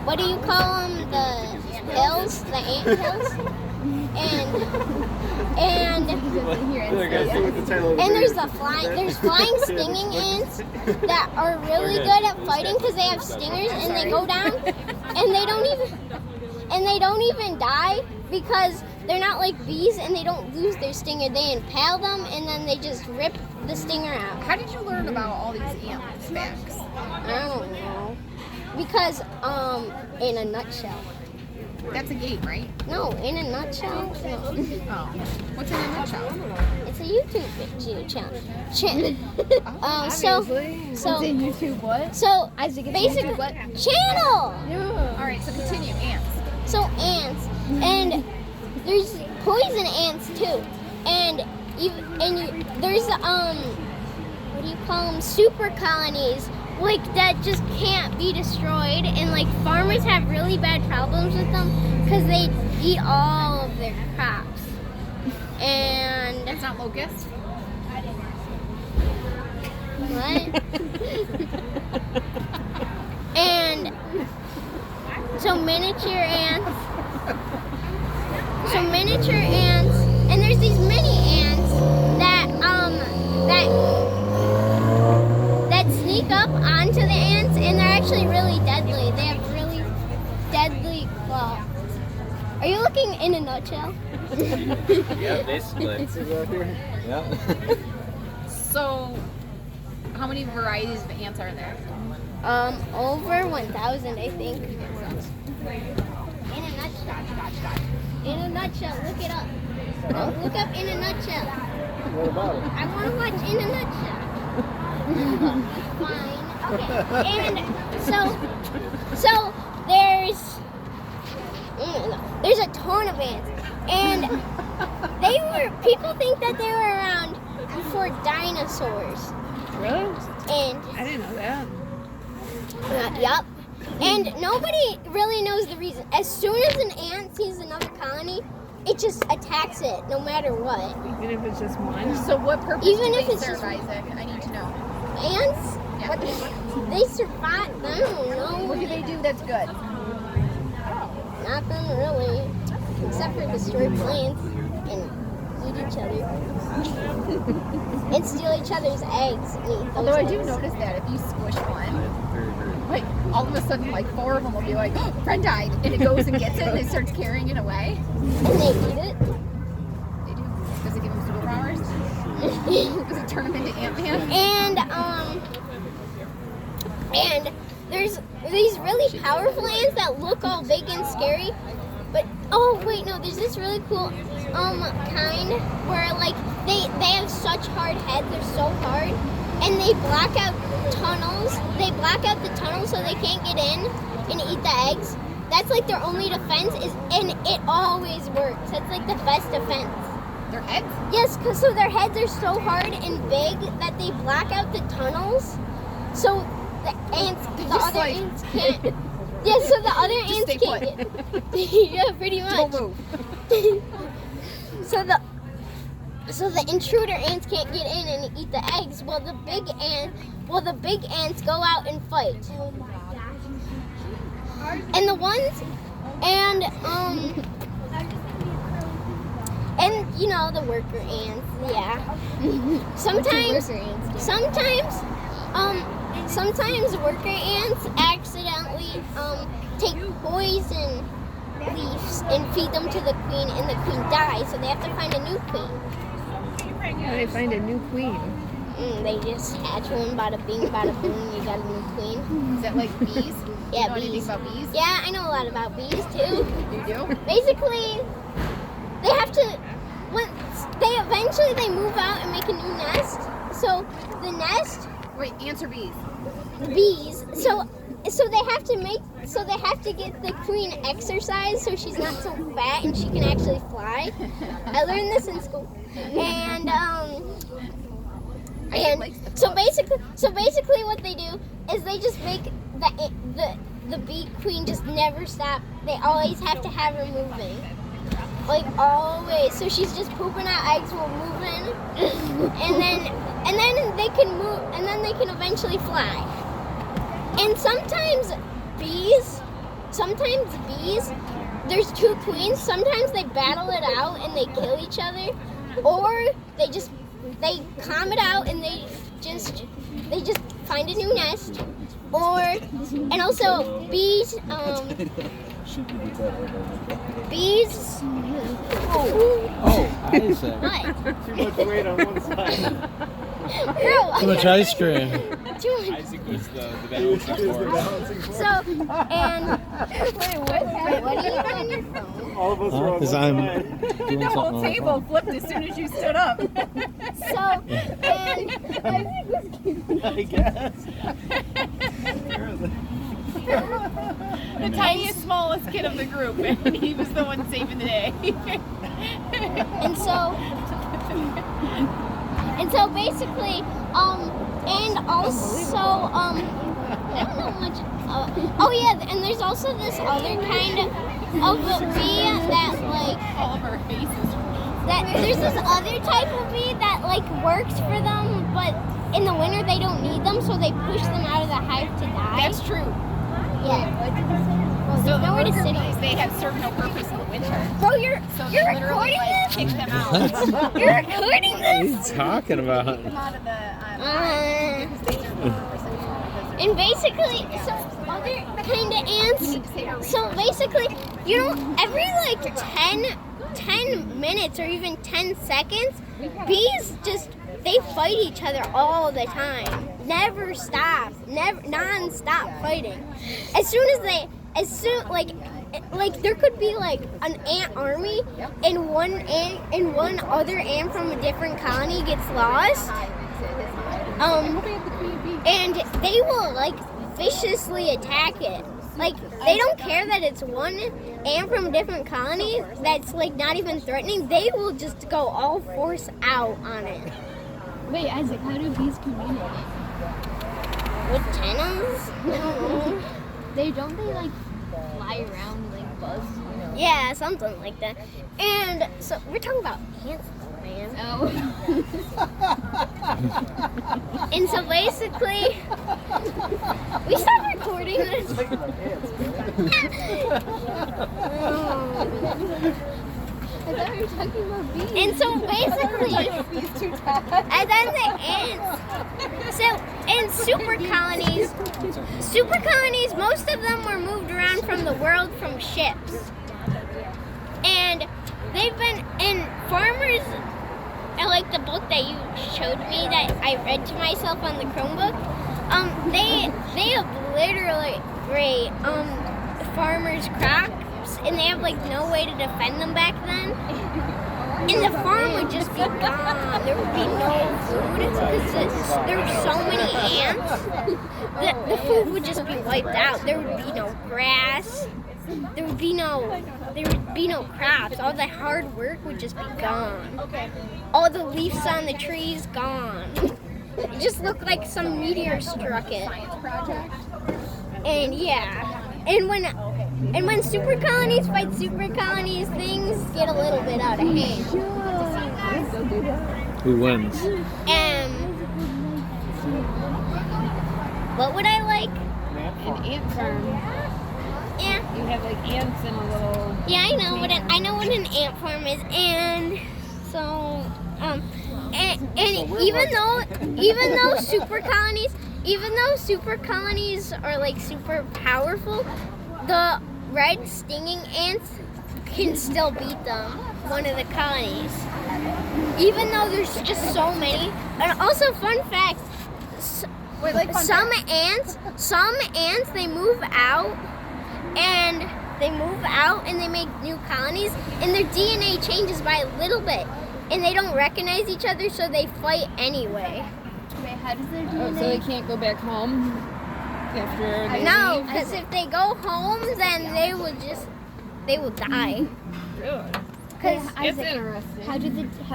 What do you call them? The hills, the ant hills, and there's there's flying stinging ants that are really good at fighting because they have stingers and they go down and they don't even die because they're not like bees and they don't lose their stinger. They impale them and then they just rip the stinger out. How did you learn about all these ant facts? I don't know. Because, in a nutshell. That's a game, right? No, in a nutshell. No. Oh. What's in a nutshell? It's a YouTube video channel. So YouTube what? So Isaac, it's basically, YouTube what? channel. Yeah. All right, so continue. Ants. So ants, and there's poison ants too, and there's what do you call them? Super colonies. Like that just can't be destroyed, and like farmers have really bad problems with them because they eat all of their crops. And That's not locust. what? And so miniature ants, and there's these mini ants that sneak up onto the ants, and they're actually really deadly. They have really deadly claws. Are you looking in a nutshell? Yeah, basically. Yeah. So, how many varieties of ants are there? Over 1,000, I think. In a nutshell. In a nutshell, look it up. No, look up in a nutshell. What about it? I want to watch in a nutshell. Fine. Okay. And so there's a ton of ants, and people think that they were around before dinosaurs. Really? And I didn't know that. yup. And nobody really knows the reason. As soon as an ant sees another colony, it just attacks it, no matter what. Even if it's just one. So, what purpose Even do if they it's serve, just- Isaac? I need to know. Ants, Yeah. they survive. I don't know. What do they do that's good? Nothing really, except for destroy plants and eat each other and steal each other's eggs. And eat those Although I do eggs. notice that if you squish one, like all of a sudden, like 4 of them will be like, "Oh, friend died," and it goes and gets it, and it starts carrying it away. And they eat it. They do. Does it give them superpowers? Does it turn them into Ant-Man? And there's these really powerful ants that look all big and scary. But oh wait, no, there's this really cool kind where like they have such hard heads, they're so hard, and they block out tunnels. They block out the tunnels so they can't get in and eat the eggs. That's like their only defense and it always works. That's like the best defense. Their heads? Yes, because so their heads are so hard and big that they block out the tunnels. So the ants, the Just other like- ants can't. Yeah, so the other Just ants stay can't get. Yeah, pretty much. Don't move. So the intruder ants can't get in and eat the eggs. Well, the big ants go out and fight. And the ones, and you know the worker ants. Yeah. Sometimes worker ants accidentally take poison leaves and feed them to the queen, and the queen dies, so they have to find a new queen. How do they find a new queen? They just hatch one, bada bing, bada boom, you got a new queen. Is that like bees? Yeah, You know anything bees. about bees? Yeah, I know a lot about bees too. You do? Basically, they have to, they move out and make a new nest. So the nest, Wait, ants or bees? the bees, so they have to get the queen exercise so she's not so fat and she can actually fly. I learned this in school. And so basically what they do is they just make the bee queen just never stop. They always have to have her moving. Like always. So she's just pooping out eggs while moving. and then they can move, and then they can eventually fly. And sometimes bees, there's two queens. Sometimes they battle it out and they kill each other, or they calm it out and they just find a new nest. And also bees. Bees. Oh, Isaac. What? Too much weight on one side. Girl, Too much ice cream. too much. Isaac was the balancing force. So, and Wait, what happened? what are you on your phone? All of us are on Because one I'm side. doing The something whole on the table phone. flipped as soon as you stood up. So, and I guess. The tiniest, smallest kid of the group, and he was the one saving the day. and so basically, and also, I don't know much. Oh yeah, and there's also this other kind of bee that like. All of our faces. There's this other type of bee that like works for them, but in the winter they don't need them, so they push them out of the hive to die. That's true. Yeah. Well, So there's the nowhere to worker sit. bees, they have served no purpose in the winter. Bro, you're So you're they literally recording like this? kick them out. You're recording What are this? you talking about? Them out of the hive because they serve no purpose in the winter. And basically, so other kind of ants. So basically, you know, every like 10 minutes or even 10 seconds, bees they fight each other all the time. Never stop. Never non-stop fighting. As soon like there could be like an ant army and one other ant from a different colony gets lost. And they will like viciously attack it. Like they don't care that it's one ant from a different colony that's like not even threatening. They will just go all force out on it. Wait, Isaac, how do bees communicate? With antennas? No. They like fly around and like buzz. Yeah, something like that. And so we're talking about ants, though, man. Oh. And so basically, we stopped recording this. I thought we were talking about bees. And so basically, and then the ants. So in super colonies, most of them were moved around from the world from ships. And they've been in farmers. I like the book that you showed me that I read to myself on the Chromebook. They obliterate farmers' crops, and they have like no way to defend them back then. And the farm would just be gone. There would be no food because there were so many ants. The food would just be wiped out. There would be no grass. There would be no crops. All the hard work would just be gone. All the leaves on the trees gone. It just looked like some meteor struck it. And yeah. And when super colonies fight super colonies, things get a little bit out of hand. Who wins? What would I like? An ant farm. Yeah. You have like ants in a little. Yeah, I know what an ant farm is, and so and even though super colonies are like super powerful, the red stinging ants can still beat them. One of the colonies, even though there's just so many. And also, fun fact: some ants they move out. And they make new colonies, and their DNA changes by a little bit, and they don't recognize each other, so they fight anyway. Wait, how does their DNA? So they can't go back home after they No, leave? because if they go home, then they will die. Really? Because It's interesting. How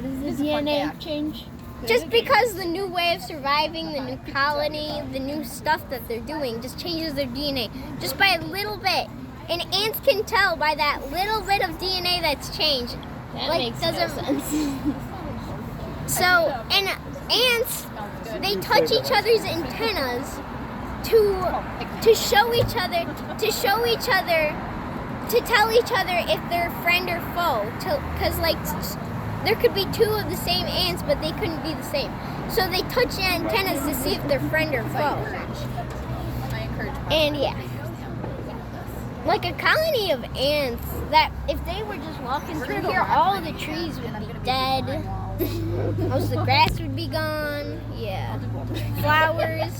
does the DNA change? just because the new way of surviving, the new colony, the new stuff that they're doing just changes their DNA just by a little bit. And ants can tell by that little bit of DNA that's changed. That Like, makes no doesn't- sense. So, and ants, they touch each other's antennas to show each other, to tell each other if they're friend or foe. Because like there could be two of the same ants, but they couldn't be the same. So they touch the antennas to see if they're friend or foe. And yeah, like a colony of ants that if they were just walking through here, all the trees would be dead. Most of the grass would be gone. Yeah, flowers.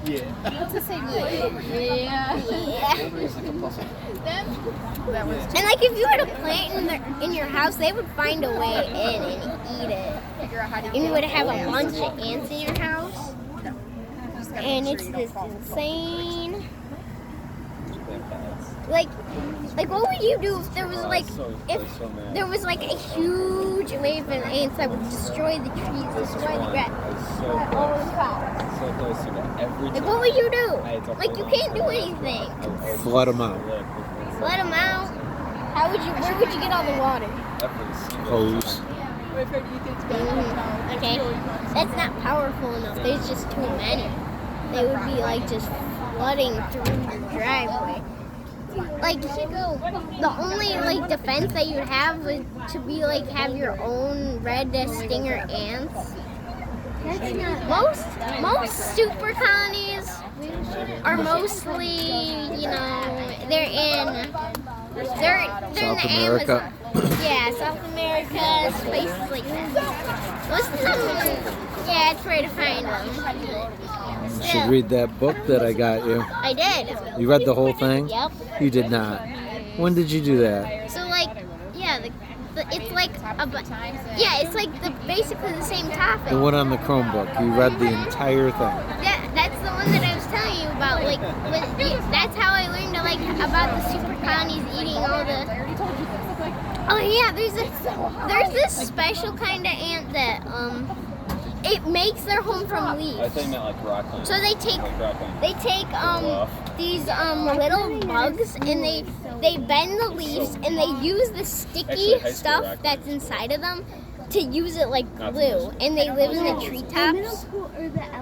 Yeah. It's the same way. Yeah. It's like a puzzle. That was And like if you had a plant in your house, they would find a way in and eat it. figure out how to And you would have a bunch of ants in your house. And it's just insane. Like what would you do if there was like a huge wave of ants that would destroy the trees, destroy the grass, all the flowers? So close to that every Like what would you do? Like you can't do anything. Flood them out. Let them out. Where would you get all the water? Hose. Okay, that's not powerful enough. There's just too many. They would be like just flooding through your driveway. Like the only like defense that you'd have was to be like have your own red stinger ants. Most super colonies are mostly, you know, they're in South the America. Amazon. Yeah, South America, places like that. Most of them, yeah, it's rare to find them. You should read that book that I got you. I did. You read the whole thing? Yep. You did not. When did you do that? So like, yeah, it's like it's like basically the same topic. The one on the Chromebook. You read the entire thing. Yeah, that's the one that I was telling you about. Like, that's how I learned about the super colonies eating all the. Oh yeah, there's this special kind of ant that it makes their home from leaves. I thought you meant like rock climbing. So they take these little bugs and they bend the leaves and they use the sticky stuff that's inside of them to use it like glue. And they live in the treetops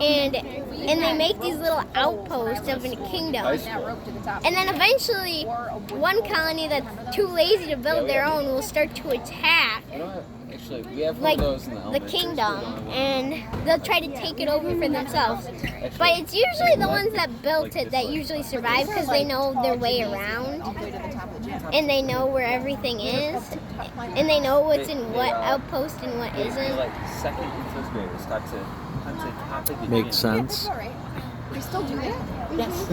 and they make these little outposts of a kingdom. And then eventually one colony that's too lazy to build their own will start to attack Actually, we have one like of those in the the elementary kingdom, school. and they'll try to take it over for themselves. But it's usually the ones that built it that usually survive because they know their way around, and they know where everything is, and they know what's in what outpost and what They're isn't. like second and third graders talk to topic and Makes sense. We still do that? Yes.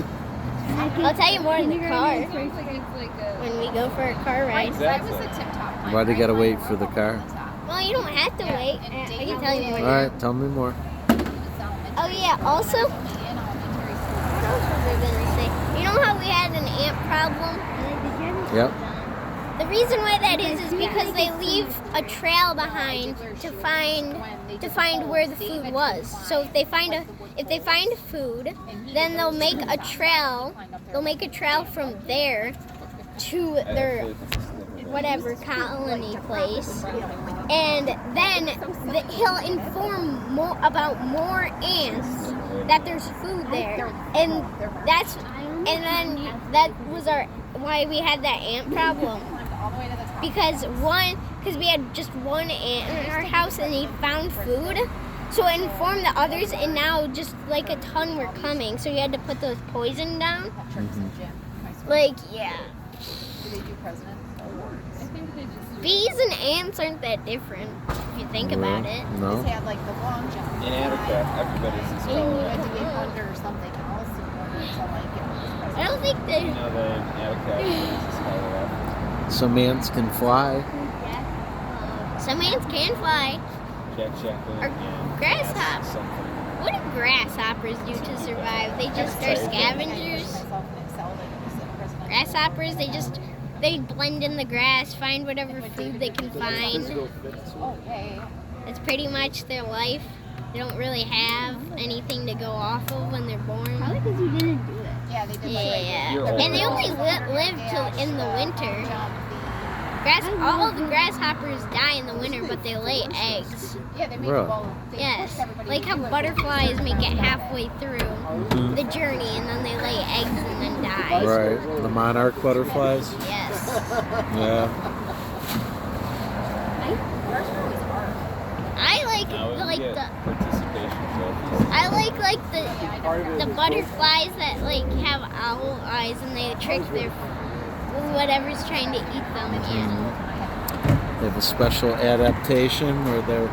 I'll tell you more in the car when we go for a car ride. That was the tip top. Why do you gotta wait for the car? Well, you don't have to wait. I can tell you more. All right, tell me more. Oh yeah. Also, what else was I gonna say? You know how we had an ant problem? Yep. The reason why that is because they leave a trail behind to find where the food was. So if they find food, then they'll make a trail. They'll make a trail from there to their whatever colony place, and then he'll inform about more ants that there's food there, and that was why we had that ant problem. Because we had just one ant in our house and he found food, so it informed the others, and now just like a ton were coming, so you had to put those poison down. Like, yeah. Bees and ants aren't that different if you think about it. No. They had like the long jump. In Attica, everybody's a You scholar. had to get under something else in order to like it. I don't think You they. know that in Attica, everybody's a scholar. Some ants can fly. Some ants can fly. Jack Chaplin Or and grasshoppers. something. What do grasshoppers do to survive? They just are scavengers. Grasshoppers, they blend in the grass, find whatever food they can find. That's pretty much their life. They don't really have anything to go off of when they're born. Probably because you didn't do it. Yeah, they did. Yeah, You're old. and they only live till in the winter. All the grasshoppers die in the winter, but they lay eggs. Yeah, they make Really? a ball. They Yes, push everybody like how into it. butterflies make it halfway through Mhm. the journey, and then they lay eggs and then die. Right. The monarch butterflies. Yes. Yeah. I like Now we like get the participation trophies. I like the butterflies that like have owl eyes and they trick their whatever's trying to eat them. Yeah. They have a special adaptation where their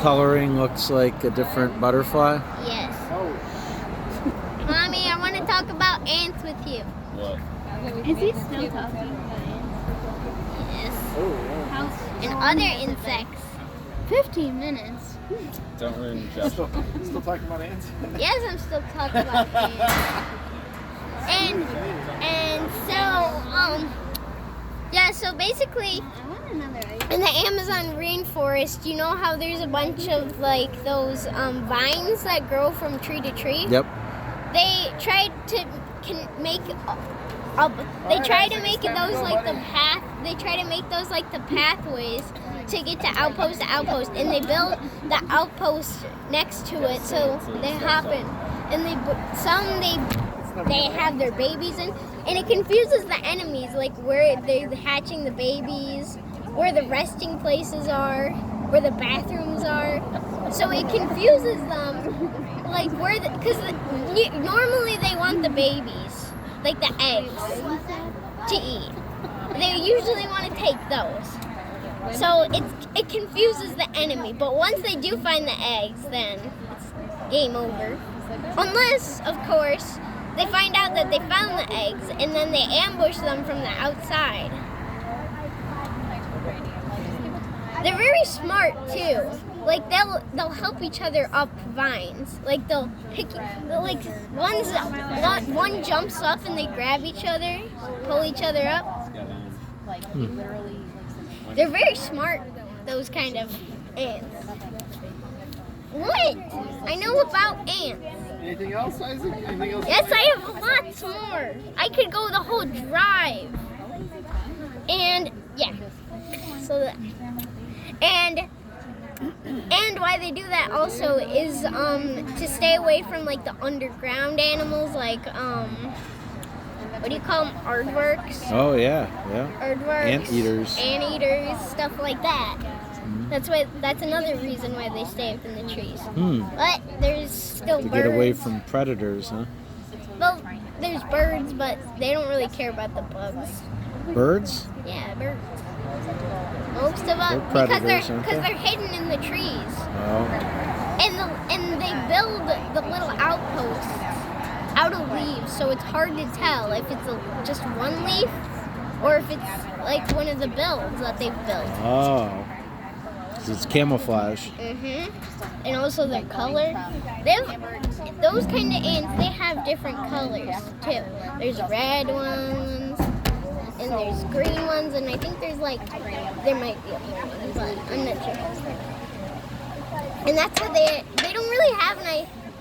coloring looks like a different butterfly. Yes. Mommy, I want to talk about ants with you. What? Is he still talking about it? Yes. How And other insects. 15 minutes. Don't ruin Jeff. Still talking about ants? Yes, I'm still talking about ants. And so yeah, so basically I want another ice. in the Amazon rainforest, you know how there's a bunch of like those vines that grow from tree to tree? Yep. They tried to make they try to make those like the path. They try to make those like the pathways to get to outpost, and they build the outpost next to it, so they hop in, and they have their babies in, and it confuses the enemies, like where they're hatching the babies, where the resting places are, where the bathrooms are. So it confuses them, like because normally they want the babies, like the eggs, to eat. They usually want to take those. So it confuses the enemy, but once they do find the eggs, then it's game over. Unless, of course, they find out that they found the eggs and then they ambush them from the outside. They're very smart too. Like they'll help each other up vines. Like one jumps up and they grab each other, pull each other up. Like literally. They're very smart, those kind of ants. What? I know about ants. Anything else, Isaac? Anything else? Yes, I have lots more. I could go the whole drive. And yeah. So that and why they do that also is to stay away from like the underground animals, like what do you call them? Aardvarks? Oh yeah, yeah. Aardvarks. Anteaters, stuff like that. That's another reason why they stay up in the trees. But there's still To birds. get away from predators, huh? Well, there's birds, but they don't really care about the bugs. Birds? Yeah, birds. Most of them, They're predators, aren't because they? they're hidden in the trees, Oh. and they build the little outposts out of leaves, so it's hard to tell if it's just one leaf or if it's like one of the builds that they've built. Oh. 'Cause it's camouflage. And also their color. Those kind of ants, they have different colors too. There's red ones, and there's green ones, and I think there might be a blue one, but I'm not sure. And that's how they don't really have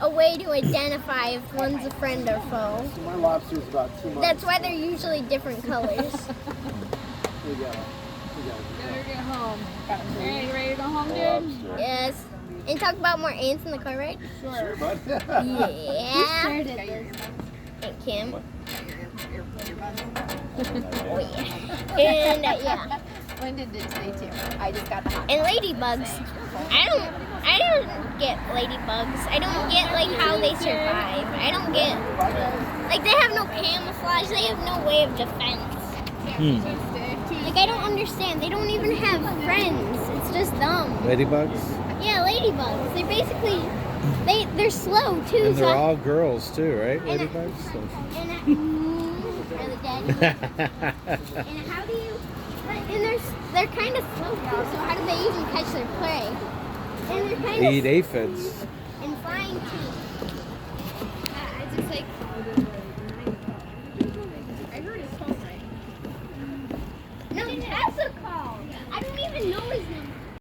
a way to identify if one's a friend or foe. So my lobster's about 2 months. That's why they're usually different colors. We got it. Better get home. Alright, you ready to go home, dude? Yes. And talk about more ants in the car ride? Sure, bud. Yeah. Started this. And Kim. Oh yeah. And yeah. Linda did today too. I just got the hot. And ladybugs. I don't get ladybugs. I don't get like how they survive. I don't get like they have no camouflage. They have no way of defense. Like I don't understand. They don't even have friends. It's just them. Ladybugs? Yeah, ladybugs. They're basically they're slow too. And so they're all girls too, right? And- Ladybugs? Are they dead? And how do you? And they're kind of slow too. So how do they even catch their prey? And they're kind They eat of aphids. and flying too.